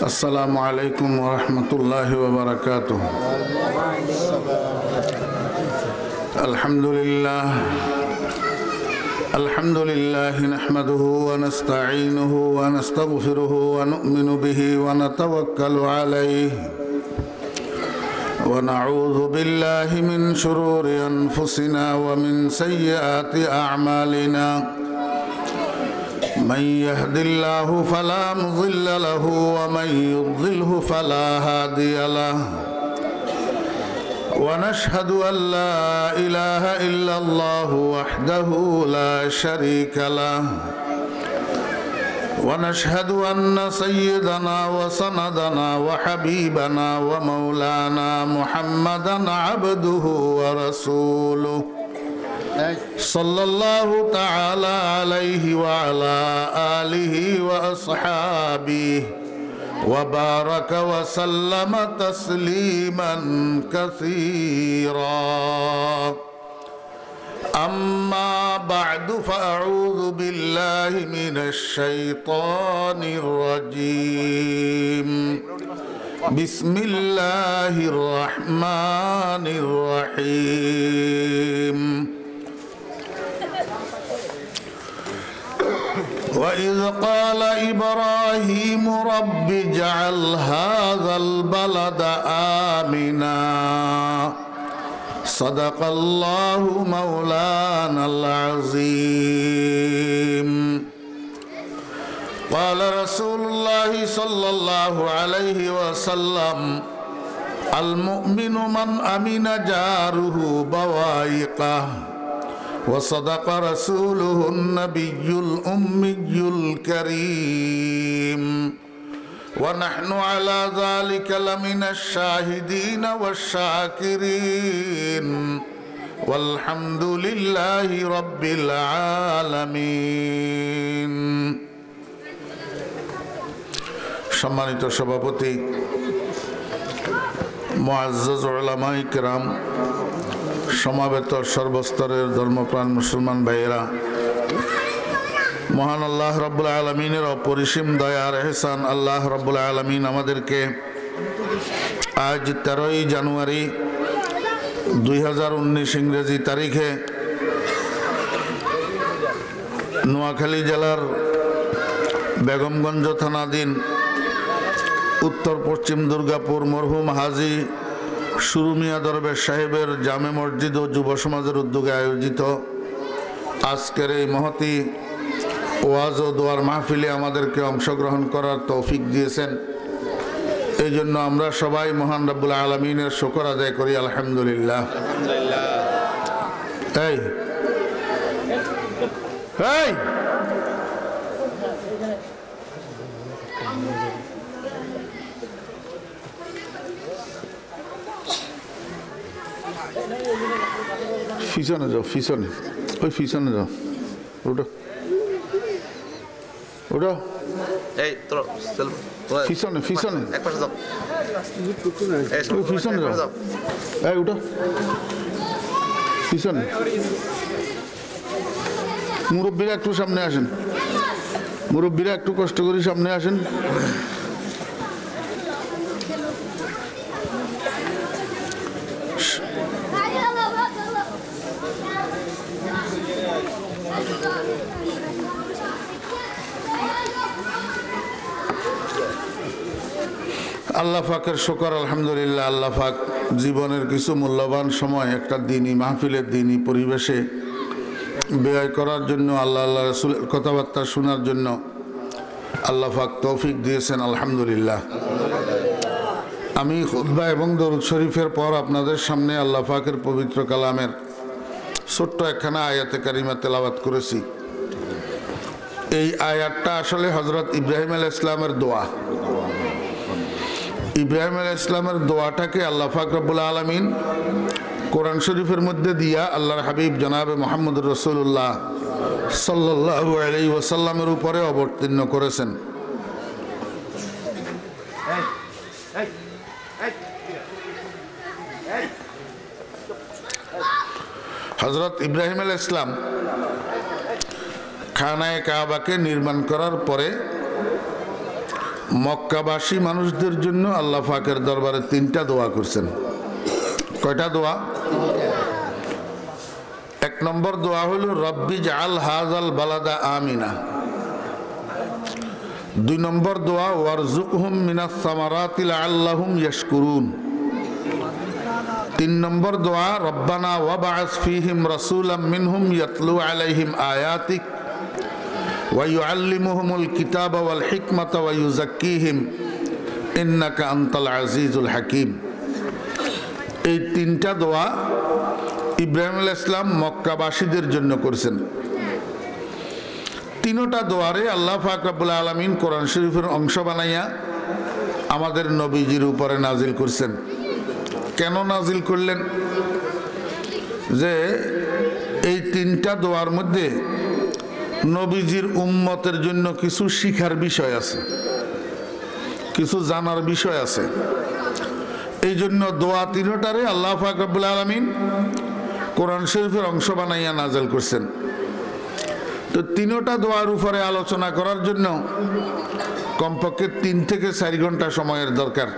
السلام عليكم ورحمة الله وبركاته. الحمد لله نحمده ونستعينه ونستغفره ونؤمن به ونتوكل عليه ونعوذ بالله من شرور أنفسنا ومن سيئات أعمالنا. من يهد الله فلا مضل له ومن يضلله فلا هادي له. ونشهد أن لا إله إلا الله وحده لا شريك له. ونشهد أن سيدنا وسندنا وحبيبنا ومولانا محمدا عبده ورسوله صلى الله تعالى عليه وعلى آله وأصحابه وبارك وسلم تسليما كثيرا. أما بعد فأعوذ بالله من الشيطان الرجيم. بسم الله الرحمن الرحيم. وإذ قال إبراهيم رب اجعل هذا البلد آمنا صدق الله مولانا العظيم. قال رسول الله صلى الله عليه وسلم المؤمن من أمن جاره بوائقه وصدق رسوله النبي الأمي الكريم ونحن على ذلك لمن الشاهدين والشاكرين والحمد لله رب العالمين. সম্মানিত সভাপতি, মুআজ্জাজ উলামায়ে কিরাম, সমাবেত সর্বস্তরের ধর্মপ্রাণ মুসলমান ভাইয়েরা, মহান আল্লাহ রাব্বুল আলামিনের অপরিসীম দয়ার এহসান আল্লাহ রাব্বুল আলামিন আমাদেরকে আজ 13ই জানুয়ারি 2019 ইংরেজি তারিখে নোয়াখালী জেলার বেগমগঞ্জ থানাধীন উত্তর পশ্চিম দুর্গাপুর মরহুম হাজী সুরুমিয়া দরবেশ সাহেবের জামে মসজিদ ও যুব সমাজের উদ্যোগে আয়োজিত আজকের এই মহতী ওয়াজ ও দোয়ার মাহফিলে আমাদেরকে অংশগ্রহণ করার তৌফিক দিয়েছেন। এই জন্য আমরা সবাই মহান রব্বুল আলামিনের শুকর আদায় করি আলহামদুলিল্লাহ। এই এই পিছনে যাও, পিছনে, ওই পিছনে যাও, ওটা ওটা পিছনে পিছনে পিছনে যাও, এই ওটা পিছনে। মুরব্বীরা একটু সামনে আসেন, মুরব্বীরা একটু কষ্ট করে সামনে আসেন। আল্লাহ পাকের শুকর আলহামদুলিল্লাহ। আল্লাহ পাক জীবনের কিছু মূল্যবান সময় একটা দিনই মাহফিলের দিনই পরিবেশে ব্যয় করার জন্য, আল্লাহ আল্লাহ রাসূলের কথাবার্তা শোনার জন্য আল্লাহ পাক তৌফিক দিয়েছেন আলহামদুলিল্লাহ। আমি খুতবা এবং দরুদ শরীফের পর আপনাদের সামনে আল্লাহ পাকের পবিত্র কালামের ছোট্ট একখানা আয়াতে কারিমা তেলাওয়াত করেছি। এই আয়াতটা আসলে হযরত ইব্রাহিম আলাইহিস সালামের দোয়া। ইব্রাহিম আলাইহিস সালামের দোয়াটাকে আল্লাহ পাক রব্বুল আলামিন কোরআন শরীফের মধ্যে দিয়া আল্লাহর হাবিব জনাবে মুহাম্মদুর রাসূলুল্লাহ সাল্লাল্লাহু আলাইহি ওয়াসাল্লামের উপরে অবতীর্ণ করেছেন। হযরত ইব্রাহিম আলাইহিস সালাম খানায়ে কাবাকে নির্মাণ করার পরে মক্কাবাসী মানুষদের জন্য আল্লাহ পাকের দরবারে 3টা দোয়া করছেন। কয়টা দোয়া? 1 নম্বর দোয়া হলো রব্বি জাআল হাযাল বালাদা আমিনা। 2 নম্বর দোয়া ওয়ারযুকহুম মিনাস সামারাতি লাআল্লাহুম ইয়াশকুরুন। 3 নম্বর দোয়া রব্বানা ওয়াবআস ফীহিম রাসূলাম মিনহুম ইয়াতলু আলাইহিম আয়াতিক ওয়া ইউআল্লিমুহুমুল কিতাবা ওয়াল হিকমাতা ওয়া ইউযাক্কিহিম ইন্নাকা আনতাল আজিজুল হাকীম। এই 3টা দোয়া ইব্রাহিম আলাইহিস সালাম মক্কাবাসীদের জন্য করেছেন। 3টা দোয়ারে আল্লাহ পাক রব্বুল আলামিন কোরআন শরীফের অংশ বানাইয়া আমাদের নবীজির উপরে নাজিল করছেন। কেন নাজিল করলেন? যে এই 3টা দোয়ার মধ্যে নবীজির উম্মতের জন্য কিছু শিখার বিষয় আছে, কিছু জানার বিষয় আছে। এই জন্য দোয়া 3টারে আল্লাহ পাক রব্বুল আলামিন কোরআন শরীফের অংশ বানাইয়া নাজিল করছেন। তো 3টা দোয়ার উপরে আলোচনা করার জন্য কমপক্ষে 3 থেকে 4 ঘন্টা সময়ের দরকার।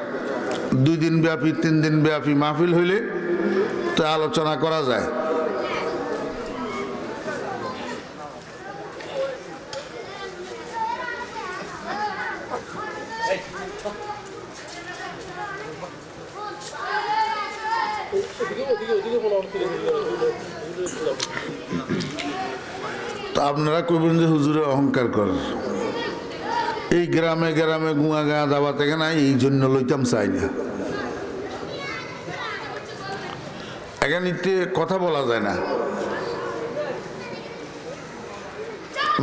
2 দিন ব্যাপী 3 দিন ব্যাপী মাহফিল হইলে তো আলোচনা করা যায়। তো আপনারা কইবেন যে হুজুরে অহংকার করেন, এই গ্রামে গ্রামে গুয়া গা দাবা থেকে না, এই জন্য লইতাম চাই না। এখানে কথা বলা যায় না।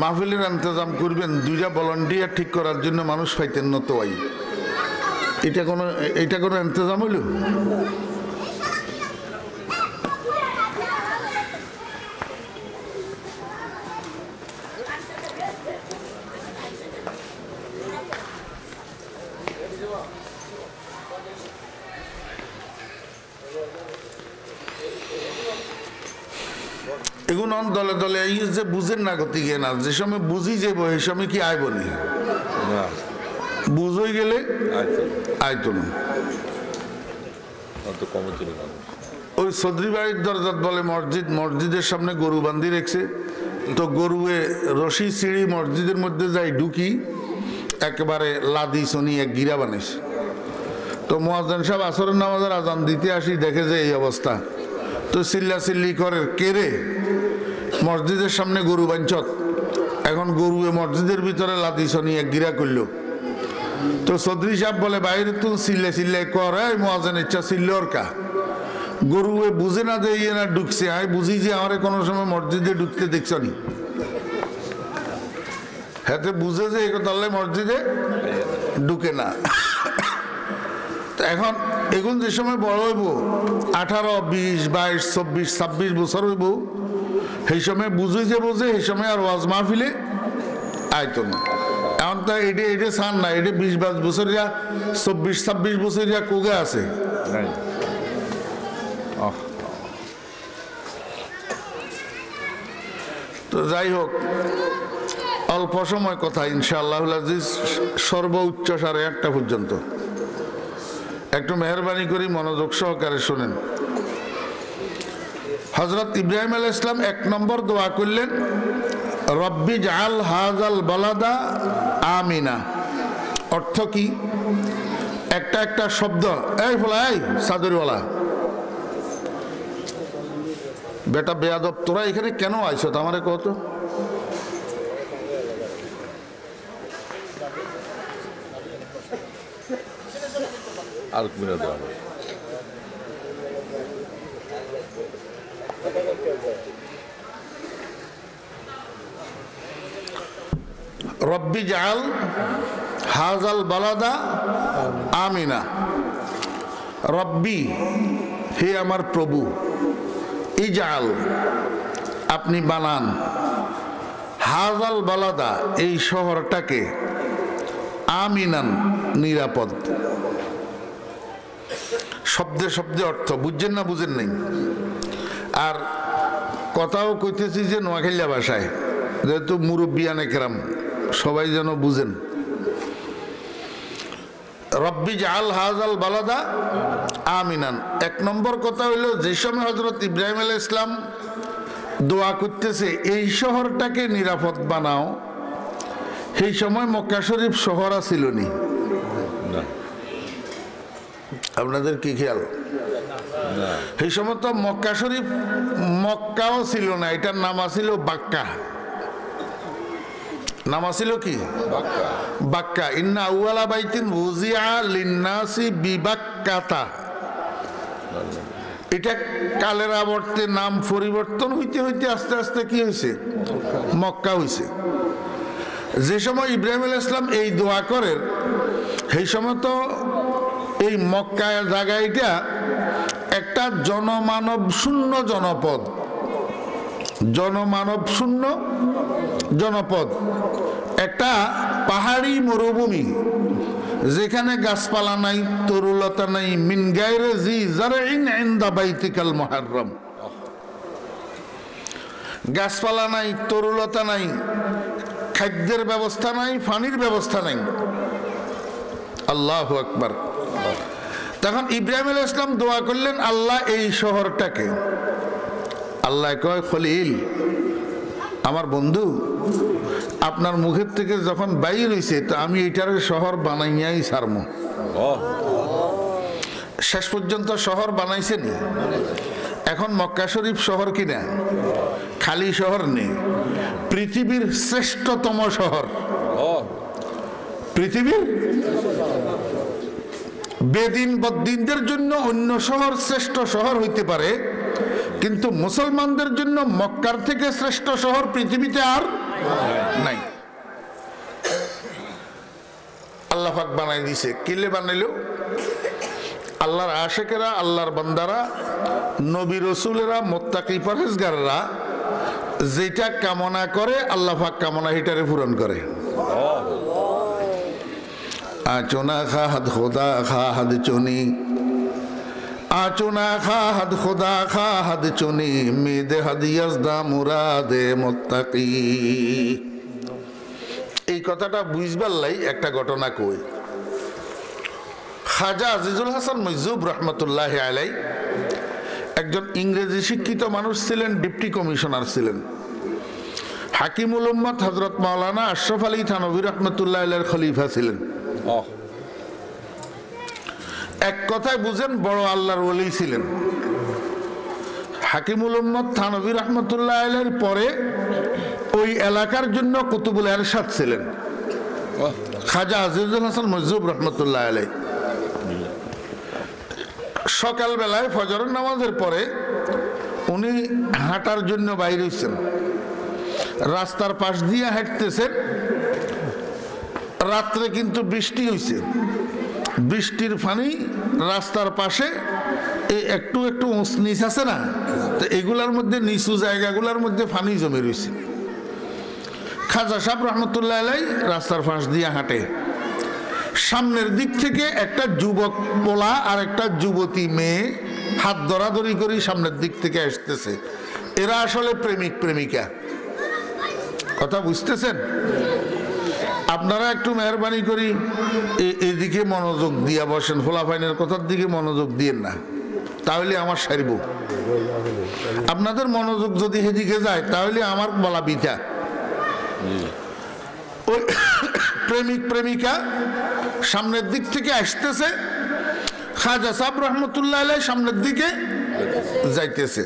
মাহফিলের ইন্তজাম করবেন, 2টা ভলান্টিয়ার ঠিক করার জন্য মানুষ পাইতেন না তো। এটা কোনো ইন্তজাম হইল? এগুলো দলে দলে এই যে বুঝেন না গতি গিয়ে না, যে সময় বুঝি যাবো এই সময় কি আইব নি, বুঝই গেলে আইতো না। ওই চৌধুরী বাড়ির দরজাত বলে মসজিদ, মসজিদের সামনে গরু বান্ধি রেখেছে। তো গরুয়ে রশি সিঁড়ি মসজিদের মধ্যে যাই ঢুকি, একেবারে লাদি শনি এক গিরা বানাইছে। তো মুয়াজ্জিন সাহেব আসরের নামাজের আজান দিতে আসি, দেখে যে এই অবস্থা। তো চিল্লা চিল্লি করে, কেরে মসজিদের সামনে গরু বাঞ্চত, এখন গরুয়ে মসজিদের ভিতরে লাদি শনি এক গিরা করলো। তো চৌধুরী সাহেব বলে বাইরে তো চিল্লে চিল্লে করে, মুয়াজ্জিন ইচ্ছা চিল্লে ওর কা গরুয়ে বুঝে না যে ইয়ে না ঢুকছে। আমি বুঝি যে আমার কোনো সময় মসজিদে ঢুকতে দেখছ নি, হাতে বুঝে যে তাহলে মসজিদে ঢুকে না। এখন এখন যে সময় বড় হইব, 18, 20, 22, 24, 26 বছর হইব, সেই সময় বুঝে যে বোঝে, সেই সময় আর ওয়াজ মাহফিলে আইতো না। এখন তো এটা চান না, এটা 20-22 বছরিয়া, 24-26 বছরিয়া কোগে আছে। তো যাই হোক, অল্প সময় কথা, ইনশাআল্লাহ সর্বোচ্চ 1:30 পর্যন্ত। একটু মেহরবানি করি মনোযোগ সহকারে শোনেন। হযরত ইব্রাহিম আলাইহিস সালাম 1 নম্বর দোয়া করলেন রব্বি জাআল হাযাল বালাদা আমিনা। অর্থ কি? একটা শব্দ, এই ফলা, এই সাদরওয়ালা বেটা বেয়াদব, তোরা এখানে কেন আইছ? আমারে কত আর রব্বি জাআল হাযাল বালাদা আমিনা। রব্বি, হে আমার প্রভু, ইজাল, আপনি বানান, হাযাল বালাদা, এই শহরটাকে, আমিনান, নিরাপদ। শব্দে শব্দে অর্থ বুঝছেন না, বুঝেন নাই? আর কথাও কইতেছি যে নোয়াখাইলা ভাষায়, যেহেতু মুরব্বিয়ানে কেরাম সবাই যেন বুঝেন। রব্বি জাআল হাযাল বালাদা আমিনান। এক নম্বর কথা হইল, যে সময় হযরত ইব্রাহিম আলাইহিস সালাম দোয়া করতেছে এই শহরটাকে নিরাপদ বানাও, সেই সময় মক্কা শরীফ শহর ছিল নি? আপনাদের কি খেয়াল? সেই সময় তো মক্কা শরীফ মক্কাও ছিল না, এটার নাম ছিল বাক্কা। নাম ছিল কি? বাক্কা। ইন্না আউয়ালা বাইতিন উযিআ লিন-নাসি বিবাক্কাতা। এটা কালের আবর্তে নাম পরিবর্তন হইতে হইতে আস্তে আস্তে কি হয়েছে? মক্কা হয়েছে। যে সময় ইব্রাহিম আলাইহিস সালাম এই দোয়া করেন, সেই সময় তো এই মক্কা জায়গাটা একটা জনমানব শূন্য জনপদ, জনমানব শূন্য জনপদ, একটা পাহাড়ি মরুভূমি, যেখানে গাছপালা নাই, তরুলতা নাই। মিন গায়রি জি জারইন ইনদা বাইতিকাল মুহাররম। গাছপালা নাই, তরুলতা নাই, খাদ্যের ব্যবস্থা নাই, পানির ব্যবস্থা নাই। আল্লাহু আকবার। তখন ইব্রাহিম আলাইহিস সালাম দোয়া করলেন, আল্লাহ এই শহরটাকে, আল্লাহ কয় খলিল আমার বন্ধু, আপনার মুখের থেকে যখন বাইর হইছে তো আমি এটার শহর বানাইয়াই ছাড়মু। শেষ পর্যন্ত শহর বানাইছেনি। এখন মক্কা শরীফ শহর কিনা? খালি শহর নেই, পৃথিবীর শ্রেষ্ঠতম শহর। পৃথিবীর বেদিন বদ্দিনদের জন্য অন্য শহর শ্রেষ্ঠ শহর হইতে পারে, কিন্তু মুসলমানদের জন্য মক্কার থেকে শ্রেষ্ঠ শহর পৃথিবীতে আর নাই। আল্লাহ পাক বানাই দিছে। কিলে বানাইলো? আল্লাহর আশিকেরা, আল্লাহর বান্দারা, নবী রাসূলেরা, মুত্তাকি পরহেজগাররা যেটা কামনা করে আল্লাহ পাক কামনা হিটারে পূরণ করে। আচনা খা হাদ খোদা খা হাদ চুনি, আচনা খা হাদ খোদা খা হাদ চুনি, মেদে হাদ ইয়াজদা মুরাদে মুত্তাকি। এই কথাটা বুঝবার লাই একটা ঘটনা কই। খাজা আজিজুল হাসান মজজুব রহমতুল্লাহ আলাই একজন ইংরেজি শিক্ষিত মানুষ ছিলেন, ডিপটি কমিশনার ছিলেন। হাকিমুল উম্মত হযরত মাওলানা আশরাফ আলী থানভী রহমতুল্লাহ আলাইহির খলিফা ছিলেন। এক কথায় বুঝেন, বড় আল্লাহর ওলি ছিলেন। হাকিমুল উম্মত থানভী রহমতুল্লাহ আলাইহির পরে ওই এলাকার জন্য কুতুবুল ইরশাদ ছিলেন খাজা আজিজুল হাসান মজজুব রহমতুল্লাহ আলাইহি। সকাল বেলায় ফজরের নামাজের পরে উনি হাঁটার জন্য বাইরে হয়েছেন। রাস্তার পাশ দিয়ে হাঁটতেছেন। রাত্রে কিন্তু বৃষ্টি হয়েছে, বৃষ্টির পানি রাস্তার পাশে একটু একটু নিচ আছে না, তো এগুলার মধ্যে নিচু জায়গাগুলোর মধ্যে পানি জমে রয়েছে। খাজা সাহেব রহমতুল্লাহ আলাই রাস্তার পাশ দিয়ে হাঁটে। সামনের দিক থেকে একটা যুবক পোলা আর একটা যুবতী মেয়ে হাত ধরাধরি করে সামনের দিক থেকে আসতেছে। এরা আসলে প্রেমিক প্রেমিকা। কথা বুঝতেছেন? আপনারা একটু মেহরবানি করি এদিকে মনোযোগ দিয়া বসেন, ফোলাফাইনের কথার দিকে মনোযোগ দিয়েন না, তাহলে আমার সারিব। আপনাদের মনোযোগ যদি সেদিকে যায় তাহলে আমার বলা বিথা। ওই প্রেমিক প্রেমিকা সামনের দিক থেকে আসতেছে, খাজা সাহেব রহমতুল্লাহ আলাইহি সামনের দিকে যাইতেছে।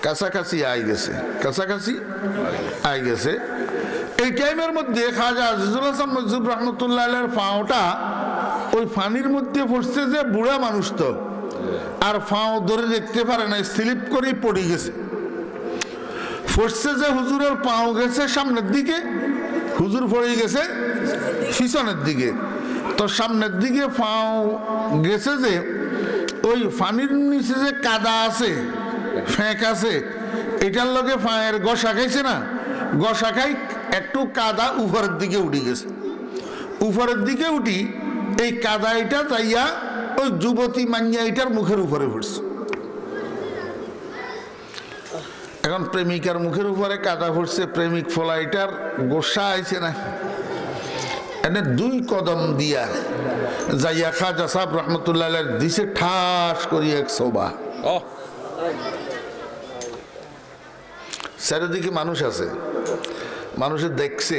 কাছাকাছি আই গেছে, কাছাকাছি আই গেছে। এই টাইমের মধ্যে খাজা আজিজুল হাসান মজজুব রহমতুল্লাহ আলাইহির পাওটা ওই পানির মধ্যে পড়ছে, যে বুড়া মানুষ তো আর পাও ধরে দেখতে পারে না, স্লিপ করে পড়ে গেছে। পড়ছে যে হুজুরের পাও গেছে সামনের দিকে, হুজুর পড়ে গেছে পিছনের দিকে। তো সামনের দিকে পাও গেছে, যে ওই পানির নিচে যে কাদা আছে, ফেঁক আছে, এটার লগে পায়ের গসা খাইছে না, গসা খাই একটু কাদা উপরের দিকে উঠে গেছে। উপরের দিকে উঠি এই কাদা এটা যাইয়া ওই যুবতী মাইয়া এটার মুখের উপরে পড়ছে। এখন প্রেমিকার মুখের উপরে কাদা পড়ছে, প্রেমিক ফলা এটার গোসা আইছে না, এনে 2 কদম দিয়া যাইয়া খাজা সাহেব রহমতুল্লাহ দিছে ঠাস করি এক সোবা। চারিদিকে মানুষ আছে, মানুষে দেখছে,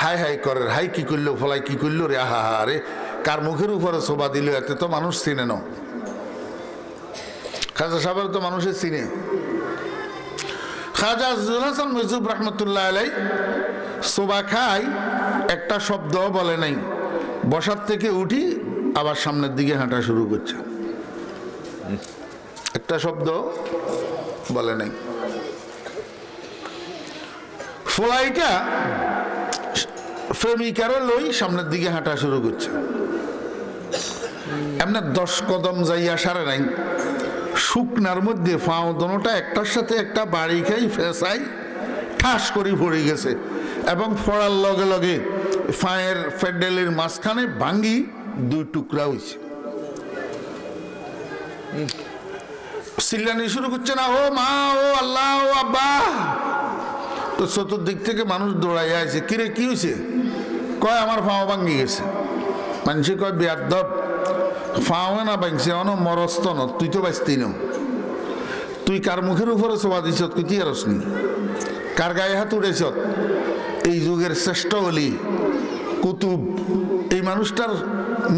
হাই হাই করে, হাই কি করলো, ফলাই কি করলো রে, আহা হা রে, কার মুখের উপরে সোবা দিল, এতে তো মানুষ চিনে না। খাজা সাহেবের তো মানুষের চিনে। খাজা আজজুল হাসান মজুব রহমতুল্লাহ আলাই সোবা খাই, একটা শব্দ বলে নাই, বসার থেকে উঠি আবার সামনের দিকে হাঁটা শুরু করছে, একটা শব্দ বলে নাই। ফলাইটা প্রেমিকারে লই সামনের দিকে হাঁটা শুরু করছে। এমনি 10 কদম যাইয়া সারে নাই, শুকনার মধ্যে ফাও দোনোটা একটার সাথে একটা বাড়ি খাই ফেসাই ঠাস করে পড়ে গেছে, এবং পড়ার লগে লগে ফায়ের ফেডেলের মাঝখানে ভাঙ্গি 2 টুকরা হয়েছে। চিল্লানি শুরু করছে না, ও মা, ও আল্লাহ, ও আব্বা। তো চতুর্দিক থেকে মানুষ দৌড়াইয়া আছে, কিরে কি হয়েছে? কয় আমার ফাও ভাঙ্গি গেছে। মানুষে কয় বেয়াদব, ফাও না ভাঙছে, অন মরস্ত ন, তুই তো বাঁচতি ন, তুই কার মুখের উপরে সোবা দিছ, তুই আর নি, কার গায়ে হাত উড়েছ? এই যুগের শ্রেষ্ঠ অলি কুতুব, এই মানুষটার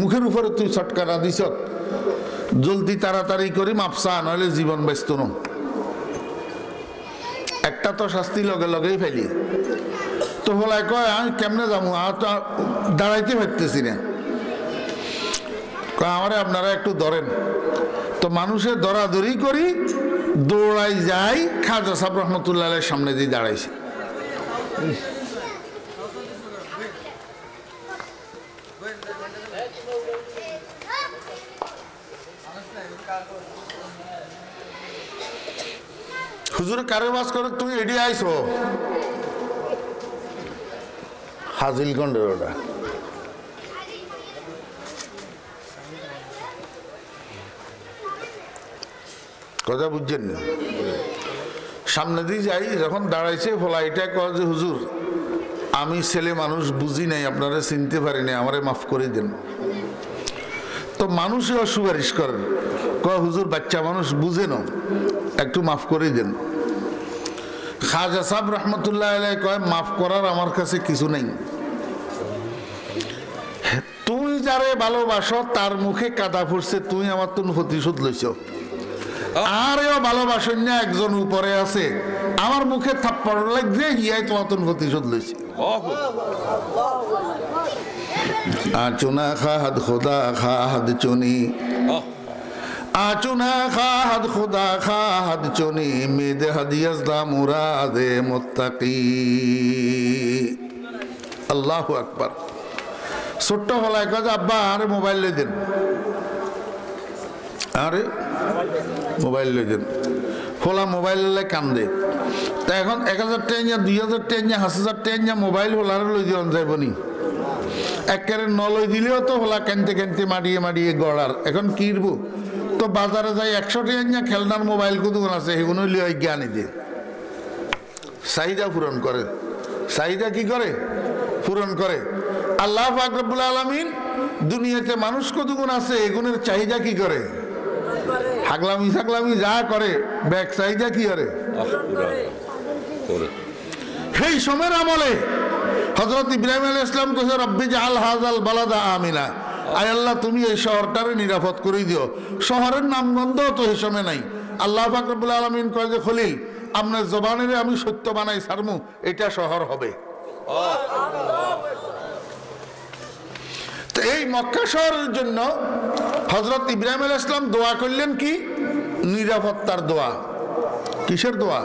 মুখের উপরে তুই ছটকারা দিছ, জলদি তাড়াতাড়ি করে মাপসা, নইলে জীবন ব্যস্ত ন। একটা তো শাস্তি লগে লগেই ফেলি। তো বলাই কয় আমি কেমনে যাবো, দাঁড়াইতে পারতেছি না। আমারে আপনারা একটু ধরেন। তো মানুষের দরাদরি করি দৌড়াই যাই, খাজা সাহেব রহমতুল্লাহ সামনে দিয়ে দাঁড়াইছে। হুজুরে কারে বাস করে, তুমি এডি আইছো হাজিলগঞ্জের ওটা। কথা বুঝছেন না? সামনে দিয়ে যাই, যখন দাঁড়াইছে ফলাইটা কয় যে হুজুর আমি ছেলে মানুষ, বুঝি নাই, আপনারা চিনতে পারি নাই, আমারে মাফ করে দেন। তো মানুষও সুপারিশ করেন, কয় হুজুর বাচ্চা মানুষ বুঝে না, একটু মাফ করে দেন। খাজা সাহেব রহমতুল্লাহ আলাই কয় মাফ করার আমার কাছে কিছু নেই, তুই যারে ভালোবাসো তার মুখে কাদা ফুটছে, তুই আমার তো প্রতিশোধ লইছ। আরেও ভালোবাসেন না, একজন উপরে আছে, আমার মুখে থাপ্পড় লাগছে, হিয়াই তোমার তো প্রতিশোধ লইছে। আচুনা খাহাদ খোদা খাহাদ চুনি, আচুনা খাহাদ খোদা খাহাদ চুনি, মেদে হাদিয়াজদা মুরাদে মুত্তাকি। আল্লাহু আকবার। ছোট্ট হলায় কাজ, আব্বা আরে মোবাইল লই দেন, আরে মোবাইল লই দেন। ফলা মোবাইল কান্দে। তা এখন 1000 টাকা, 2000 টাকা, 5000 টাকা মোবাইল হলার লই দিন যাইবনি, একেবারে নলই দিলেও তো হলা কানতে কানতে মাড়িয়ে মাড়িয়ে গড়ার। এখন কিনব তো বাজারে যাই 100 টাকা খেলনার মোবাইল কতক্ষণ আছে, সেগুলো লিয়ে জ্ঞানী দিয়ে চাহিদা পূরণ করে। চাহিদা কি করে? পূরণ করে। আল্লাহ পাক রব্বুল আলামিন দুনিয়াতে মানুষ কতগুণ আছে, এগুনের চাহিদা কি করে? হাগলামি সাগলামি যা করে, ব্যাগ চাহিদা কি করে? সেই সময়ের আমলে হযরত ইব্রাহিম আলাইহিস সালাম কইছে রব্বি জাআল হাযাল বালাদা আমিনা, আয় আল্লাহ তুমি এই শহরটারে নিরাপদ করে দিও। শহরের নামগন্ধ তো এই সময় নাই। আল্লাহ পাক রব্বুল আলামিন কয় যে খলিল আপনার জবানের আমি সত্য বানাই সারমু, এটা শহর হবে। তো এই মক্কা শহরের জন্য হযরত ইব্রাহিম আলাইহিস সালাম দোয়া করলেন কি? নিরাপত্তার দোয়া। কিসের দোয়া?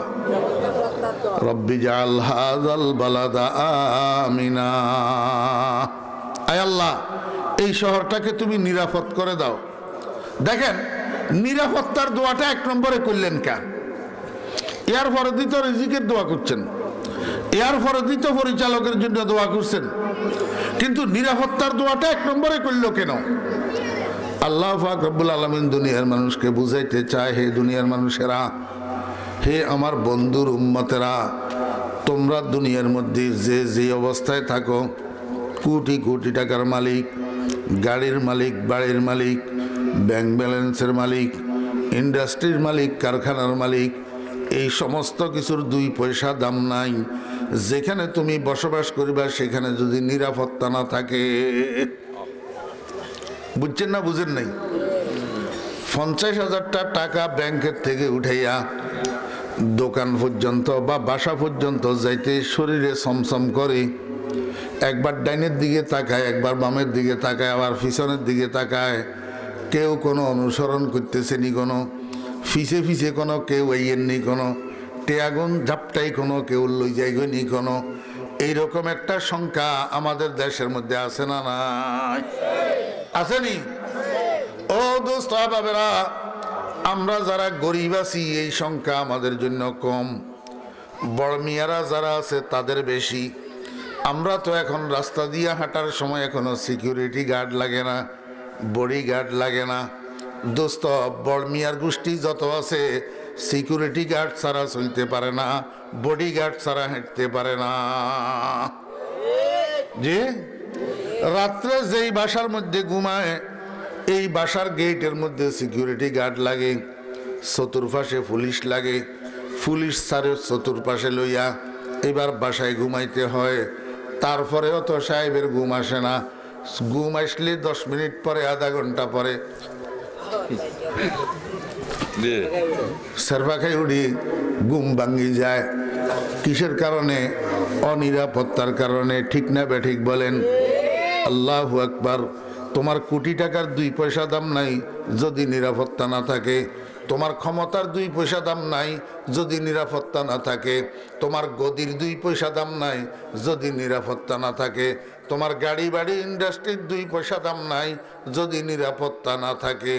রব্বি জাআল হাযাল বালাদা আমিনা, আয় আল্লাহ এই শহরটাকে তুমি নিরাপদ করে দাও। দেখেন নিরাপত্তার দোয়াটা 1 নম্বরে করলেন কেন? এর পরে দ্বিতীয় রিজিকের দোয়া করছেন, এর পরে দ্বিতীয় পরিচালকের জন্য দোয়া করছেন, কিন্তু নিরাপত্তার দোয়াটা 1 নম্বরে করলো কেন? আল্লাহ পাক রব্বুল আলামিন দুনিয়ার মানুষকে বুঝাইতে চায়, হে দুনিয়ার মানুষেরা, হে আমার বন্ধুর উম্মতেরা, তোমরা দুনিয়ার মধ্যে যে যে অবস্থায় থাকো, কোটি কোটি টাকার মালিক, গাড়ির মালিক, বাড়ির মালিক, ব্যাংক ব্যালেন্সের মালিক, ইন্ডাস্ট্রির মালিক, কারখানার মালিক, এই সমস্ত কিছুর 2 পয়সা দাম নাই। যেখানে তুমি বসবাস করিবা সেখানে যদি নিরাপত্তা না থাকে, বুঝছেন না বুঝেন নাই? 50,000 টাকা ব্যাংকের থেকে উঠাইয়া দোকান পর্যন্ত বা বাসা পর্যন্ত যাইতে শরীরে সমসম করে। একবার ডাইনের দিকে তাকায়, একবার বামের দিকে তাকায়, আবার পিছনের দিকে তাকায়। কেউ কোনো অনুসরণ করতেছে নি, কোনো ফিসে ফিসে কোনো কেউ আইয়ের নি, কোনো টেয়াগুন ঝাপটাই কোনো কেউ লই যাইগ নি কোনো। এইরকম একটা সংখ্যা আমাদের দেশের মধ্যে আছে না নাই? আসেনি? ও দোস্ত বাবেরা, আমরা যারা গরিব আছি এই সংখ্যা আমাদের জন্য কম, বড় মিয়ারা যারা আছে তাদের বেশি। আমরা তো এখন রাস্তা দিয়ে হাঁটার সময় এখনো সিকিউরিটি গার্ড লাগে না, বডি গার্ড লাগে না। দোস্ত বড় মিয়ার গোষ্ঠী যত আছে সিকিউরিটি গার্ড ছাড়া চলতে পারে না, বডি গার্ড ছাড়া হাঁটতে পারে না। যে রাত্রে যেই বাসার মধ্যে ঘুমায় এই বাসার গেটের মধ্যে সিকিউরিটি গার্ড লাগে, চতুর্পাশে পুলিশ লাগে, পুলিশ ছাড়ে চতুর্পাশে লইয়া এবার বাসায় ঘুমাইতে হয়। তারপরেও তো সাহেবের ঘুম আসে না। ঘুম আসলে 10 মিনিট পরে, আধা ঘন্টা পরে সারফা খাই উঠি ঘুম ভাঙ্গি যায়। কিসের কারণে? অনিরাপত্তার কারণে। ঠিক না বেঠিক বলেন? আল্লাহু আকবার। তোমার কোটি টাকার 2 পয়সা দাম নাই যদি নিরাপত্তা না থাকে। তোমার ক্ষমতার 2 পয়সা দাম নাই যদি নিরাপত্তা না থাকে। তোমার গদির 2 পয়সা দাম নাই যদি নিরাপত্তা না থাকে। তোমার গাড়ি বাড়ি ইন্ডাস্ট্রির 2 পয়সা দাম নাই যদি নিরাপত্তা না থাকে।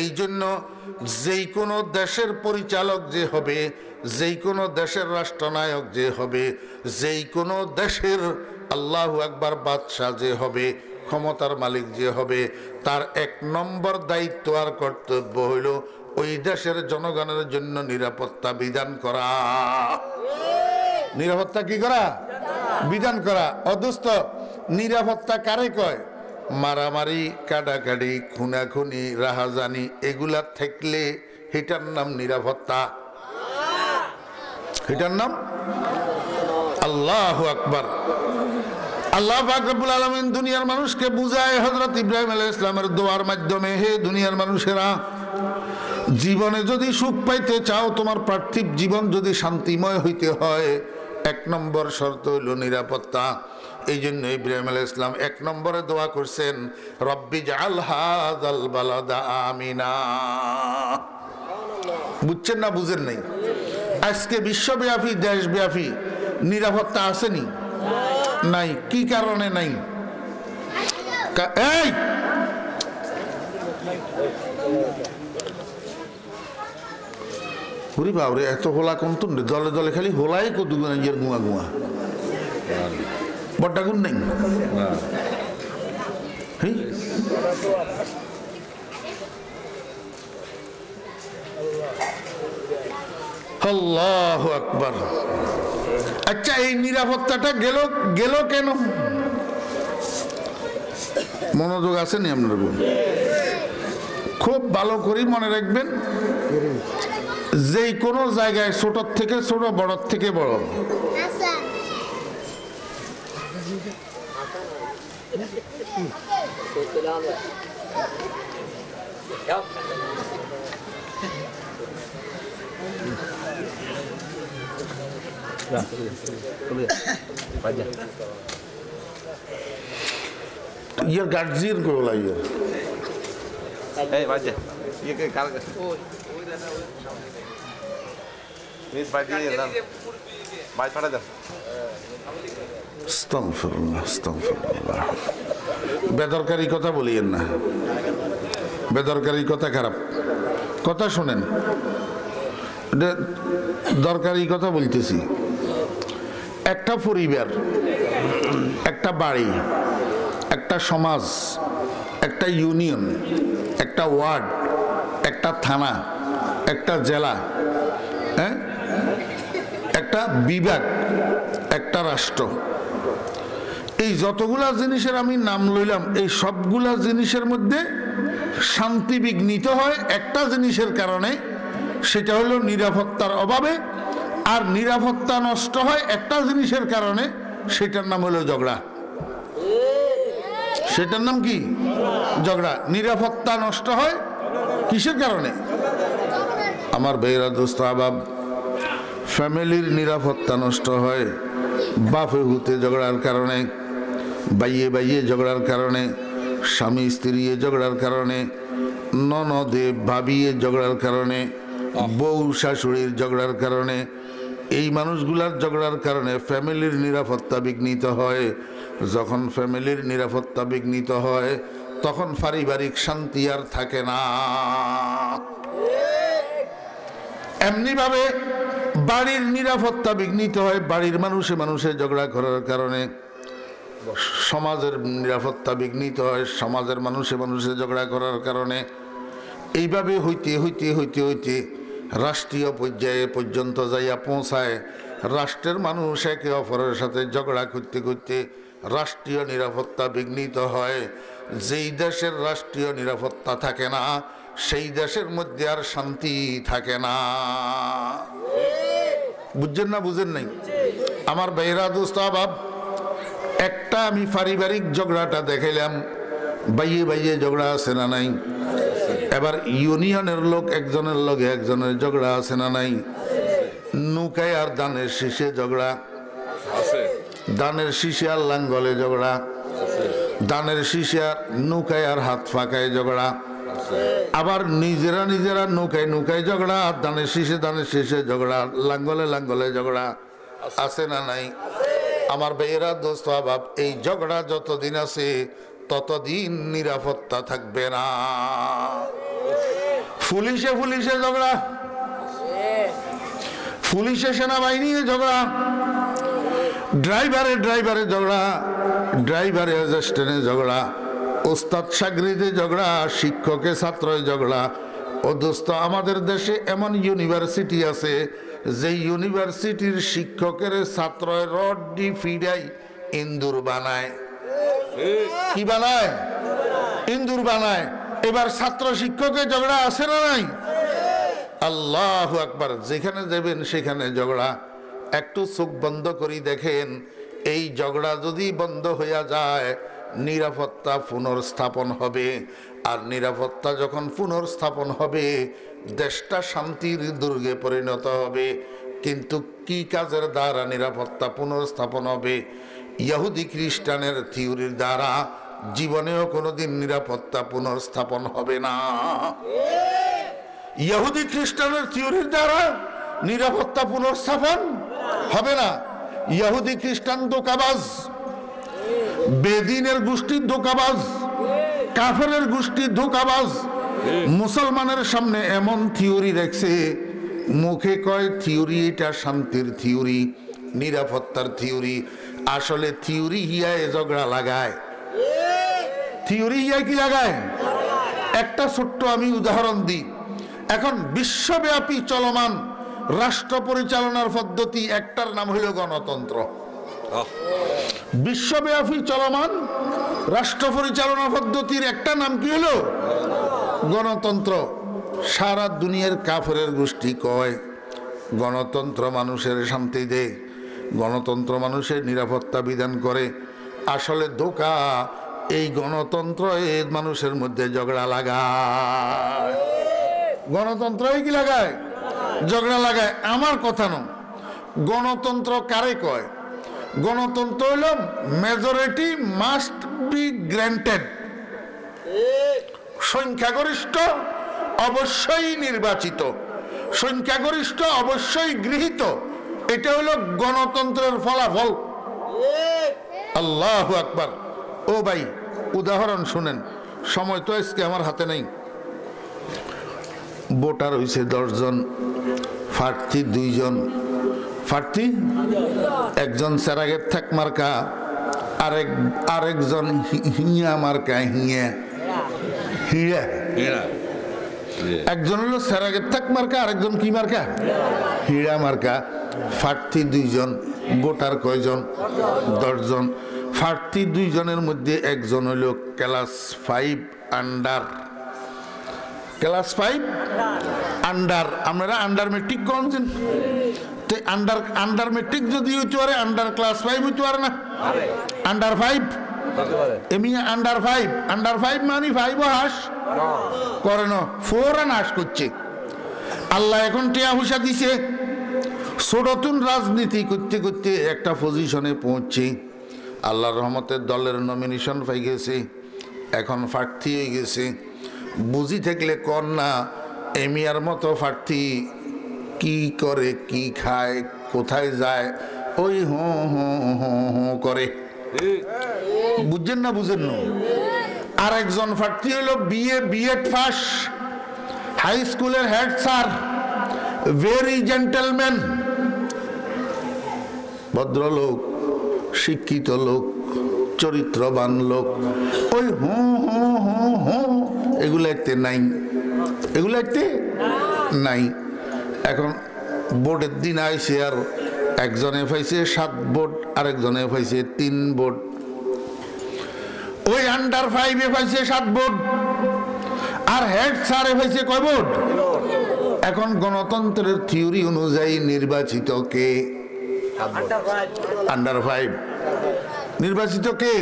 এই জন্য যেই কোনো দেশের পরিচালক যে হবে, যেই কোনো দেশের রাষ্ট্রনায়ক যে হবে, যেই কোনো দেশের আল্লাহু আকবার বাদশাহ যে হবে, ক্ষমতার মালিক যে হবে, তার 1 নম্বর দায়িত্ব আর কর্তব্য হইল ওই দেশের জনগণের জন্য নিরাপত্তা বিধান করা। নিরাপত্তা কি করা? বিধান করা। অদুস্ত নিরাপত্তা কারে কয়? মারামারি, কাটাকাটি, খুনাখুনি, রাহাজানি এগুলা থাকলে এটার নাম নিরাপত্তা। এটার নাম আল্লাহু আকবার। আল্লাহ পাক রব্বুল আলামিন দুনিয়ার মানুষকে বুঝায় হযরত ইব্রাহিম আলাইহিস সালামের দোয়ার মাধ্যমে, হে দুনিয়ার মানুষেরা, জীবনে যদি সুখ পাইতে চাও, তোমার পার্থিব জীবন যদি শান্তিময় হইতে হয়, 1 নম্বর শর্ত হইল নিরাপত্তা। এই জন্য ইব্রাহিম আলাইহিস সালাম 1 নম্বরে দোয়া করছেন, রব্বি জাআল হাযাল বালাদা আমিনা। বুঝছেন না বুঝেন নাই? আজকে বিশ্বব্যাপী, দেশব্যাপী নিরাপত্তা আসেনি? নাই। কি কারণে নাই? এই হুরি বাবরে, এত হোলা কোন তো দলে দলে খালি হোলাই কত ইয়ের গুয়া গুয়া বড্ডা গুণ নেই। আল্লাহু আকবার। আচ্ছা, এই নিরাপত্তাটা গেল কেন? মনোযোগ আছে নি আপনার? খুব ভালো করে মনে রাখবেন, যেই কোনো জায়গায় ছোট থেকে ছোট, বড় থেকে বড়, ইয়ার গার্জিয়ান করে লাগিয়ে এই বাজে ये के काल प्लीज बाजी ना बाज पड़ा दे আস্তাগফিরুল্লাহ আস্তাগফিরুল্লাহ। বেদরকারি কথা বলিয়েন না, বেদরকারি কথা খারাপ। কথা শোনেন, দরকারি কথা বলতেছি। একটা পরিবার, একটা বাড়ি, একটা সমাজ, একটা ইউনিয়ন, একটা ওয়ার্ড, একটা থানা, একটা জেলা, হ্যাঁ, একটা বিভাগ, একটা রাষ্ট্র, এই যতগুলা জিনিসের আমি নাম লইলাম, এই সবগুলা জিনিসের মধ্যে শান্তি বিঘ্নিত হয় একটা জিনিসের কারণে, সেটা হলো নিরাপত্তার অভাবে। আর নিরাপত্তা নষ্ট হয় একটা জিনিসের কারণে, সেটার নাম হলো ঝগড়া। সেটার নাম কি? ঝগড়া। নিরাপত্তা নষ্ট হয় কিসের কারণে? আমার ভাইরা, দোস্ত আহবাব, ফ্যামিলির নিরাপত্তা নষ্ট হয় বাপে হুতে ঝগড়ার কারণে, বাইয়ে বাইয়ে ঝগড়ার কারণে, স্বামী স্ত্রী ঝগড়ার কারণে, ননদে ভাবিয়ে ঝগড়ার কারণে, বউ শাশুড়ির ঝগড়ার কারণে। এই মানুষগুলার ঝগড়ার কারণে ফ্যামিলির নিরাপত্তা বিঘ্নিত হয়। যখন ফ্যামিলির নিরাপত্তা বিঘ্নিত হয়, তখন পারিবারিক শান্তি আর থাকে না। এমনিভাবে বাড়ির নিরাপত্তা বিঘ্নিত হয়, বাড়ির মানুষে মানুষে ঝগড়া করার কারণে। সমাজের নিরাপত্তা বিঘ্নিত হয়, সমাজের মানুষে মানুষে ঝগড়া করার কারণে। এইভাবে হইতে হইতে হইতে হইতে রাষ্ট্রীয় পর্যায়ে পর্যন্ত যাইয়া পৌঁছায়। রাষ্ট্রের মানুষ একে অপরের সাথে ঝগড়া করতে করতে রাষ্ট্রীয় নিরাপত্তা বিঘ্নিত হয়। যেই দেশের রাষ্ট্রীয় নিরাপত্তা থাকে না, সেই দেশের মধ্যে আর শান্তি থাকে না। বুঝছেন না? বুঝেন নাই? আমার ভাইরা, দোস্ত আহবাব, একটা আমি পারিবারিক ঝগড়াটা দেখাইলাম। বাইয়ে বাইয়ে ঝগড়া আছে না নাই? এবার ইউনিয়নের লোক একজনের লগে একজনের ঝগড়া আছে না নাই? নৌকায় আর দানের শীষে ঝগড়া, দানের শীষে আর লাঙ্গলে ঝগড়া, দানের শীষে আর নৌকায় আর হাত ফাঁকায় ঝগড়া। আবার নিজেরা নিজেরা নৌকায় নৌকায় ঝগড়া, আর দানের শীষে ঝগড়া, লাঙ্গলে লাঙ্গলে ঝগড়া আছে না নাই? আমার ভাইয়েরা, দোস্ত আহবাব, এই ঝগড়া যতদিন আছে ততদিন নিরাপত্তা থাকবে না। পুলিশে পুলিশে ঝগড়া, পুলিশে সেনাবাহিনী ঝগড়া, ড্রাইভারে ড্রাইভারে ঝগড়া, ড্রাইভারে অ্যাসিস্ট্যান্টে ঝগড়া, ওস্তাদ শাগরিদে ঝগড়া, শিক্ষকে ছাত্রের ঝগড়া। ও দোস্ত, আমাদের দেশে এমন ইউনিভার্সিটি আছে যে ইউনিভার্সিটির শিক্ষকের ছাত্রের রড দি ফিডাই ইন্দুর বানায়। কি বানায়? ইন্দুর বানায়। এবার ছাত্র শিক্ষকের ঝগড়া আছে না নাই? আল্লাহু আকবার। যেখানে যাবেন সেখানে ঝগড়া। একটু চোখ বন্ধ করি দেখেন, এই ঝগড়া যদি বন্ধ হইয়া যায়, নিরাপত্তা পুনর্স্থাপন হবে। আর নিরাপত্তা যখন পুনর্স্থাপন হবে, দেশটা শান্তির দুর্গে পরিণত হবে। কিন্তু কি কাজের দ্বারা নিরাপত্তা পুনর্স্থাপন হবে? ইহুদি খ্রিস্টানের থিওরির দ্বারা জীবনেও কোনোদিন নিরাপত্তা পুনর্স্থাপন হবে না। ইহুদি খ্রিস্টানের থিওরির দ্বারা নিরাপত্তা পুনর্স্থাপন হবে না। ইহুদি খ্রিস্টান ধোঁকাবাজ, বেদিনের গোষ্ঠীর ধোঁকাবাজ, কাফেরের গোষ্ঠীর ধোঁকাবাজ। মুসলমানের সামনে এমন থিওরি রাখছে, মুখে কয় থিওরি, এটা শান্তির থিওরি, নিরাপত্তার থিওরি। আসলে থিওরি হিয়ায় ঝগড়া লাগায়। থিওরি হিয়ায় কি লাগায়? একটা ছোট্ট আমি উদাহরণ দিই। এখন বিশ্বব্যাপী চলমান রাষ্ট্র পরিচালনার পদ্ধতি একটার নাম হইল গণতন্ত্র। বিশ্বব্যাপী চলমান রাষ্ট্র পরিচালনা পদ্ধতির একটা নাম কি হলো? গণতন্ত্র। সারা দুনিয়ার কাফেরের গোষ্ঠী কয় গণতন্ত্র মানুষের শান্তি দেয়, গণতন্ত্র মানুষের নিরাপত্তা বিধান করে। আসলে ধোঁকা। এই গণতন্ত্র মানুষের মধ্যে ঝগড়া লাগায়। গণতন্ত্র কি লাগায়? ঝগড়া লাগায়। আমার কথা নয়। গণতন্ত্র কারে কয়? গণতন্ত্র হইল মেজরিটি মাস্ট বি গ্র্যান্টেড। সংখ্যাগরিষ্ঠ অবশ্যই নির্বাচিত, সংখ্যাগরিষ্ঠ অবশ্যই গৃহীত। এটা হলো গণতন্ত্রের ফলাফল। আল্লাহু আকবার। ও ভাই, উদাহরণ শুনেন, সময় তো আজকে আমার হাতে নেই। ভোটার হয়েছে 10 জন, প্রার্থী 2 জন। প্রার্থী একজন সেরাগের থাক মার্কা, আরেকজন হিয়া মার্কা, হিয়া হিয়া। একজন হলো সেরাগের থাক মার্কা, আরেকজন কি মার্কা? হিড়া মার্কা। প্রার্থী 2 জন, ভোটার কয়জন? 10 জন। প্রার্থী দুইজনের মধ্যে একজন হইল ক্লাস 5 আন্ডার, ক্লাস 5 আন্ডার। আপনারা আন্ডার মেট্রিক করছেন তো আন্ডার মেট্রিক যদি হইতে পারে আন্ডার ক্লাস 5 হইতে পারে না? আন্ডার 5 এমনি আন্ডার 5 মানে 5 হাস করে না, 4 হাস করছে। আল্লাহ এখন টিয়া পয়সা দিছে, ছোটতুন রাজনীতি করতে করতে একটা পজিশনে পৌঁছে আল্লাহর রহমতে দলের নমিনেশন পাই গেছে, এখন প্রার্থী হয়ে গেছে। বুঝি থাকলে কর না এমিয়ার মতো প্রার্থী কি করে, কি খায়, কোথায় যায়, ওই হুঁ করে। বুঝছেন না? বুঝেন না? আর একজন প্রার্থী হলো বিএড পাস, হাই স্কুলের হেড স্যার, ভেরি জেন্টলম্যান, ভদ্রলোক, শিক্ষিত লোক, চরিত্রবান লোক, ওই হুঁ এগুলো একতে নাই, এগুলো একতে নাই। এখন বোর্ডের দিন আইসে আর একজনে পাইছে 7 বোর্ড, আরেকজনে পাইছে 3 বোর্ড। ওই আন্ডার 5 পাইছে 7 বোর্ড আর হেড স্যারে পাইছে কয় বোর্ড? এখন গণতন্ত্রের থিওরি অনুযায়ী নির্বাচিত কে? আন্ডার 5 নির্বাচিত কে?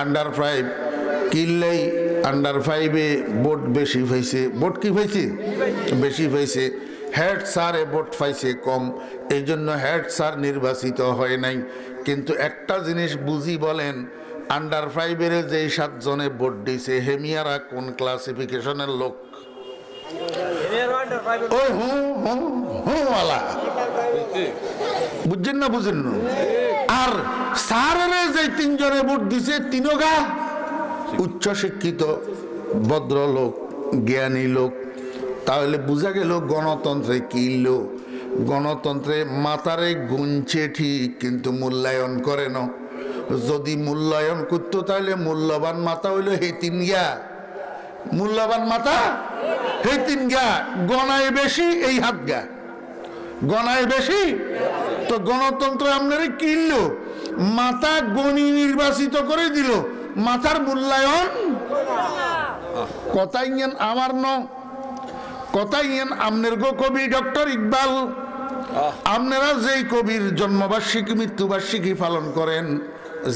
আন্ডার 5। কিনলেই আন্ডার 5-এ ভোট বেশি পাইছে। ভোট কি পাইছে? বেশি পাইছে। হেড স্যারে ভোট পাইছে কম, এই জন্য হেড স্যার নির্বাচিত হয় নাই। কিন্তু একটা জিনিস বুঝি বলেন, আন্ডার 5-এর যে 7 জনে ভোট দিয়েছে হেমিয়ারা কোন ক্লাসিফিকেশনের লোক? ওই হুঁওয়ালা। বুঝছেন না? বুঝেন না? আর স্যারের যে 3 জনে ভোট দিছে 3গা উচ্চ শিক্ষিত ভদ্রলোক, জ্ঞানী লোক। তাহলে বোঝা গেল গণতন্ত্রে কি লোক? গণতন্ত্রে মাতারে গুনছে ঠিক, কিন্তু মূল্যায়ন করে না। যদি মূল্যায়ন করতো তাহলে মূল্যবান মাথা হইল হে 3 গা, মূল্যবান মাথা হে 3 গা, গণায় বেশি এই হাত গা, গণায় বেশি। তো গণতন্ত্র আপনারা কিনলো, মাথা গণি নির্বাচিত করে দিল, মাথার মূল্যায়ন কথাই আমার ন কথাই আমনের গো কবি ডক্টর ইকবাল। আপনারা যেই কবির জন্মবার্ষিকী মৃত্যুবার্ষিকী পালন করেন,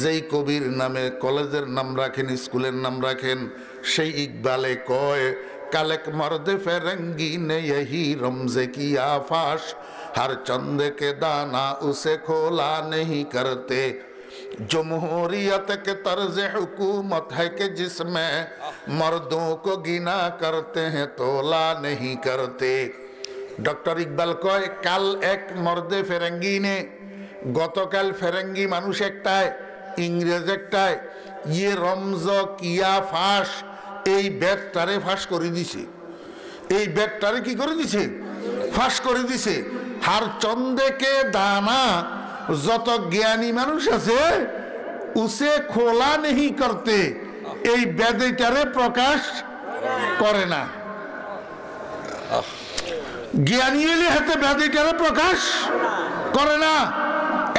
যেই কবির নামে কলেজের নাম রাখেন, স্কুলের নাম রাখেন, সেই ইকবালে কয় কালেক মর্দে ফেরঙ্গি নে यही रमज़े की आफाश हर चंदे के दाना उसे खोला नहीं करते जमहूरियत के तर्ज हुकूमत है कि जिसमें मर्दों को गिना करते हैं तोला नहीं करते। डॉक्टर इकबाल कय काल एक मर्दे फेरंगी ने, गतकाल फेरंगी मानुष एकटाय, इंग्रेज एकटाय, ये रमज किया फाঁস, এই ব্যাগটারে ফাঁস করে দিছে, এই ব্যাগটারে কি করে দিছে? ফাঁস করে দিছে। হার চন্দেকে দানা, যত জ্ঞানী মানুষ আছে উসে খোলা নেই করতে, এই ব্যাধিটারে প্রকাশ করে না। জ্ঞানী এলে হাতে ব্যাধিটারে প্রকাশ করে না।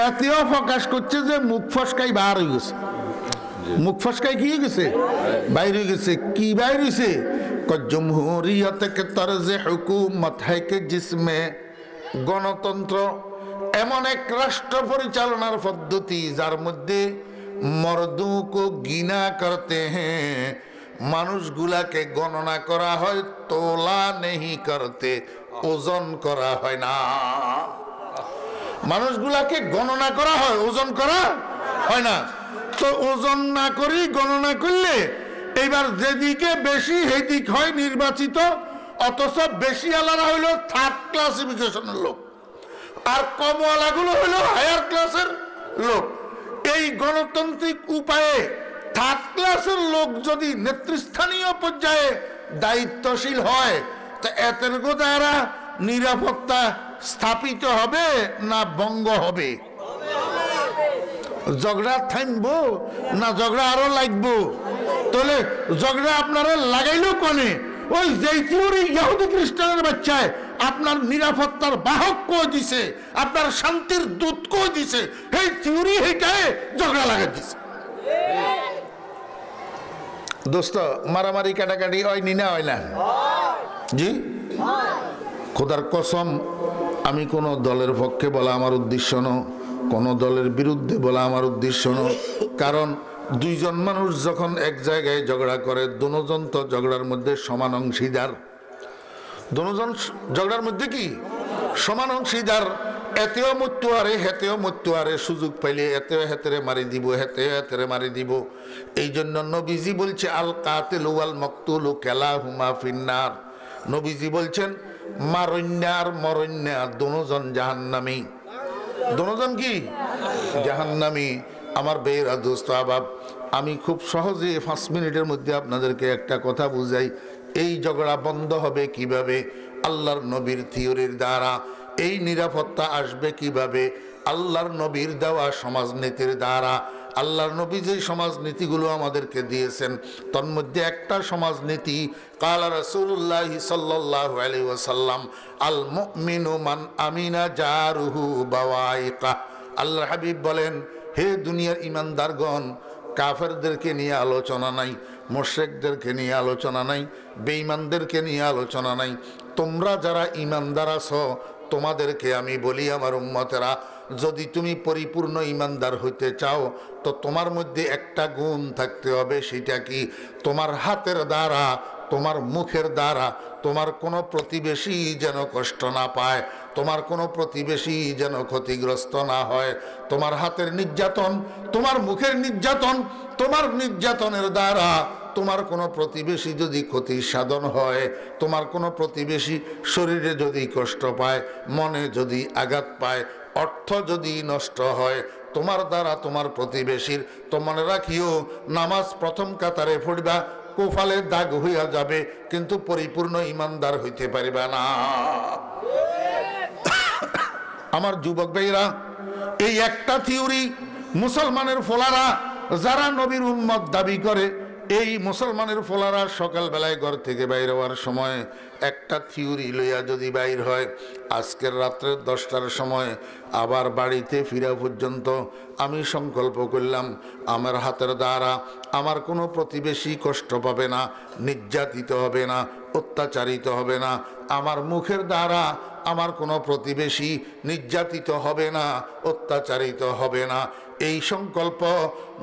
এতেও প্রকাশ করছে যে মুখ ফসকাই বার হয়ে গেছে, মুখ ফসকাই কি গেছে? বাইরে গেছে। কি বাইরে গেছে? জমহুরিয়ত কে তরজে হুকুমত হ্যায় কে জিসমে, গণতন্ত্র এমন এক রাষ্ট্র পরিচালনার পদ্ধতি যার মধ্যে মর্দোं को गिना करते हैं, মানুষগুলাকে গণনা করা হয়, তোলা নেই করতে, ওজন করা হয় না। মানুষগুলাকে গণনা করা হয়, ওজন করা হয় না। তো ওজন না করি গণনা করলে এইবার যেদিকে বেশি সেদিক হয় নির্বাচিত, অথচ বেশি আলাদা হইলো 3rd ক্লাসিফিকেশনের লোক আর কমওয়ালাগুলো হইলো হায়ার ক্লাসের লোক। এই গণতান্ত্রিক উপায়ে 3rd ক্লাসের লোক যদি নেতৃস্থানীয় পর্যায়ে দায়িত্বশীল হয়, তা এতের দ্বারা নিরাপত্তা স্থাপিত হবে না ভঙ্গ হবে? ঝগড়া থামবো না ঝগড়া আরো লাগবো? তাহলে ঝগড়া আপনারা লাগাইলো কোনে? ওই যেই থিওরি ইহুদি খ্রিস্টানের বাচ্চায় আপনার নিরাপত্তার বাহক কই দিছে, আপনার শান্তির দূত কই দিছে, এই থিওরি হেটায় ঝগড়া লাগাই দিছে। দোস্ত মারামারি কাটাকাটি হয় নি না হয় না? জি খোদার কসম, আমি কোন দলের পক্ষে বলা আমার উদ্দেশ্য নয়, কোন দলের বিরুদ্ধে বলা আমার উদ্দেশ্য নয়। কারণ দুইজন মানুষ যখন এক জায়গায় ঝগড়া করে, দুজন তো ঝগড়ার মধ্যে সমান অংশীদার। দুজন ঝগড়ার মধ্যে কি সমান অংশীদার। এতেও মৃত্যুহারে হেতেও মৃত্যুহারে, সুযোগ পাইলে এতেও হেতেরে মারি দিব, হেতেও হেতেরে মারি দিব। এই জন্য নবীজি বলছে আল কাতিলু ওয়াল মাকতুলু কালাহুমা ফিন্নার। নবীজি বলছেন মারণ্যা আর মরণ্যা দুজন জাহান্নামী। দুজন কি জাহান্নামী। আমার বেয়েরা দোস্ত আবাব, আমি খুব সহজে 5 মিনিটের মধ্যে আপনাদেরকে একটা কথা বুঝাই। এই ঝগড়া বন্ধ হবে কিভাবে? আল্লাহর নবীর থিওরির দ্বারা। এই নিরাপত্তা আসবে কিভাবে? আল্লাহর নবীর দেওয়া সমাজনীতির দ্বারা। আল্লাহর নবী যে সমাজনীতিগুলো আমাদেরকে দিয়েছেন, তার মধ্যে একটা সমাজনীতি কালা রাসূলুল্লাহ সাল্লাল্লাহু আলাইহি ওয়াসাল্লাম আল মুমিনু মান আমিনা জারুহু বাওয়াইকা। আল্লাহর হাবিব বলেন, হে দুনিয়ার ইমানদারগণ, কাফেরদেরকে নিয়ে আলোচনা নাই, মুশরিকদেরকে নিয়ে আলোচনা নাই, বেঈমানদেরকে নিয়ে আলোচনা নাই। তোমরা যারা ইমানদার আছো, তোমাদেরকে আমি বলি আমার উম্মতেরা, যদি তুমি পরিপূর্ণ ইমানদার হইতে চাও তো তোমার মধ্যে একটা গুণ থাকতে হবে। সেটা কি? তোমার হাতের দ্বারা, তোমার মুখের দ্বারা তোমার কোনো প্রতিবেশী যেন কষ্ট না পায়, তোমার কোনো প্রতিবেশী যেন ক্ষতিগ্রস্ত না হয়। তোমার হাতের নির্যাতন, তোমার মুখের নির্যাতন, তোমার নির্যাতনের দ্বারা তোমার কোনো প্রতিবেশী যদি ক্ষতি সাধন হয়, তোমার কোনো প্রতিবেশী শরীরে যদি কষ্ট পায়, মনে যদি আঘাত পায়, অর্থ যদি নষ্ট হয় তোমার দ্বারা তোমার প্রতিবেশীর, তো মনে রাখিও নামাজ প্রথম কাতারে পড়বা, কোফালের দাগ হইয়া যাবে, কিন্তু পরিপূর্ণ ইমানদার হইতে পারবে না। আমার যুবক ভাইরা, এই একটা থিওরি মুসলমানের ফোলারা যারা নবীর উম্মত দাবি করে, এই মুসলমানের ফোলারা সকালবেলায় ঘর থেকে বাইর হওয়ার সময় একটা থিওরি লইয়া যদি বাইর হয়, আজকের রাত্রে 10টার সময় আবার বাড়িতে ফিরা পর্যন্ত আমি সংকল্প করলাম আমার হাতের দ্বারা আমার কোনো প্রতিবেশী কষ্ট পাবে না, নির্যাতিত হবে না, অত্যাচারিত হবে না। আমার মুখের দ্বারা আমার কোনো প্রতিবেশী নির্যাতিত হবে না, অত্যাচারিত হবে না। এই সংকল্প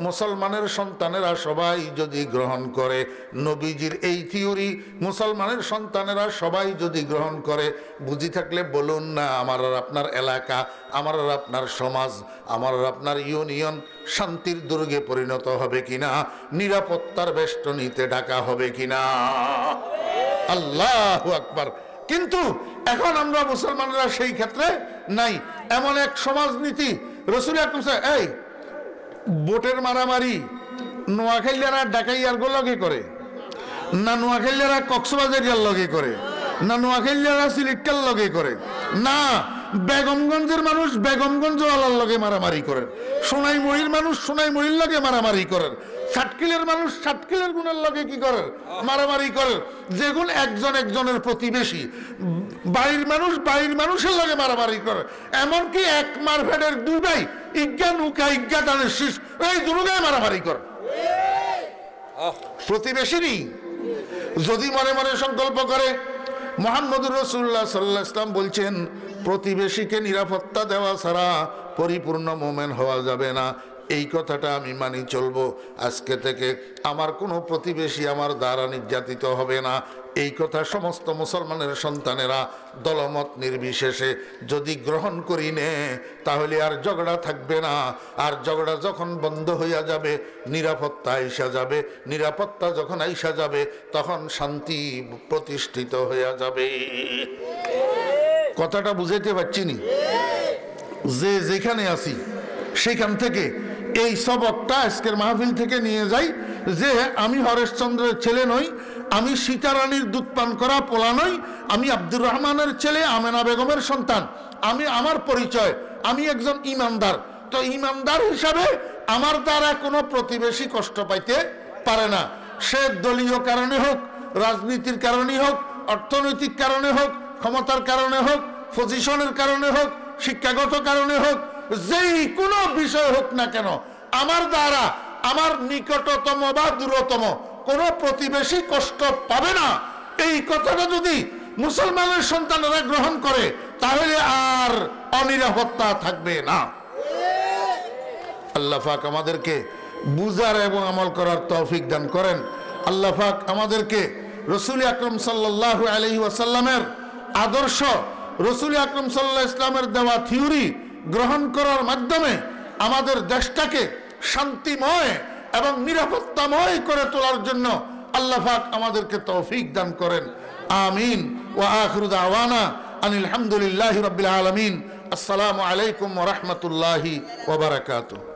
মুসলমানের সন্তানেরা সবাই যদি গ্রহণ করে, নবীজির এই থিওরি মুসলমানের সন্তানেরা সবাই যদি গ্রহণ করে, বুঝি থাকলে বলুন না, আমার আর আপনার এলাকা, আমার আর আপনার সমাজ, আমার আর আপনার ইউনিয়ন শান্তির দুর্গে পরিণত হবে কিনা, নিরাপত্তার বেষ্টনীতে ঢাকা হবে কিনা? আল্লাহু আকবার। কিন্তু এখন আমরা মুসলমানরা সেই ক্ষেত্রে নাই। এমন এক সমাজনীতি রাসূল আকরাম এই ভোটের মারামারি নোয়াখালীরা ডাকাইয়ার লগে করে না, নোয়াখালীরা কক্সবাজারিয়ার লগে করে না, নোয়াখালীরা সিলেটের লগে করে না, বেগমগঞ্জের মানুষ বেগমগঞ্জওয়ালার লগে মারামারি করে, সোনাইমুড়ির মানুষ সোনাইমুড়ির লগে মারামারি করে, সাতকিলের মানুষ সাতকিলের গুণের লগে কি করে মারামারি করে। যেগুন একজন একজনের প্রতিবেশী, বাড়ির মানুষ বাড়ির মানুষের লগে মারামারি করে। এমনকি এক মারফেটের দুই ভাই ইজ্ঞা নুকা ইজ্ঞা দানের শীষ, এই দুর্গায় মারামারি করে। প্রতিবেশী যদি মনে মনে সংকল্প করে, মুহাম্মদুর রাসূলুল্লাহ সাল্লাল্লাহু আলাইহি ওয়াসাল্লাম বলছেন প্রতিবেশীকে নিরাপত্তা দেওয়া ছাড়া পরিপূর্ণ মুমিন হওয়া যাবে না। এই কথাটা আমি মানি চলবো। আজকে থেকে আমার কোনো প্রতিবেশী আমার দ্বারা নির্যাতিত হবে না। এই কথা সমস্ত মুসলমানের সন্তানেরা দলমত নির্বিশেষে যদি গ্রহণ করি নে, তাহলে আর ঝগড়া থাকবে না। আর ঝগড়া যখন বন্ধ হইয়া যাবে, নিরাপত্তা আইসা যাবে। নিরাপত্তা যখন আইসা যাবে, তখন শান্তি প্রতিষ্ঠিত হইয়া যাবে। কথাটা বুঝাইতে পারছি নি? যে যেখানে আছি সেখান থেকে এই সবকটা আজকের মাহফিল থেকে নিয়ে যাই, যে আমি হরেশচন্দ্রের ছেলে নই, আমি সীতারানীর দুধ পান করা পোলা নই, আমি আব্দুর রহমানের ছেলে, আমেনা বেগমের সন্তান। আমি আমার পরিচয়, আমি একজন ইমানদার। তো ইমানদার হিসাবে আমার দ্বারা কোনো প্রতিবেশী কষ্ট পাইতে পারে না। সে দলীয় কারণে হোক, রাজনীতির কারণেই হোক, অর্থনৈতিক কারণে হোক, ক্ষমতার কারণে হোক, পজিশনের কারণে হোক, শিক্ষাগত কারণে হোক, যেই কোনো বিষয় হোক না কেন, আমার দ্বারা আমার নিকটতম বা দূরতম কোন প্রতিবেশী কষ্ট পাবে না, এই কথাটা যদি মুসলমানের সন্তানেরা গ্রহণ করে তাহলে আর অনিরাপত্তা থাকবে না। আল্লাহ পাক আমাদেরকে বুঝার এবং আমল করার তৌফিক দান করেন। আল্লাহ পাক আমাদেরকে রাসূল আকরাম সাল্লাল্লাহু আলাইহি ওয়াসাল্লামের আদর্শ, রাসূল আকরাম সাল্লাল্লাহু আলাইহি ওয়াসাল্লামের দেওয়া থিওরি গ্রহণ করার মাধ্যমে আমাদের দেশটাকে শান্তিময় এবং নিরাপত্তাময় করে তোলার জন্য আল্লাহ পাক আমাদেরকে তৌফিক দান করেন। আমিন। ওয়া আখিরু দাওয়ানা আনিল হামদুলিল্লাহি রাব্বিল আলামিন। আসসালামু আলাইকুম ওয়া রাহমাতুল্লাহি ওয়া বারাকাতুহু।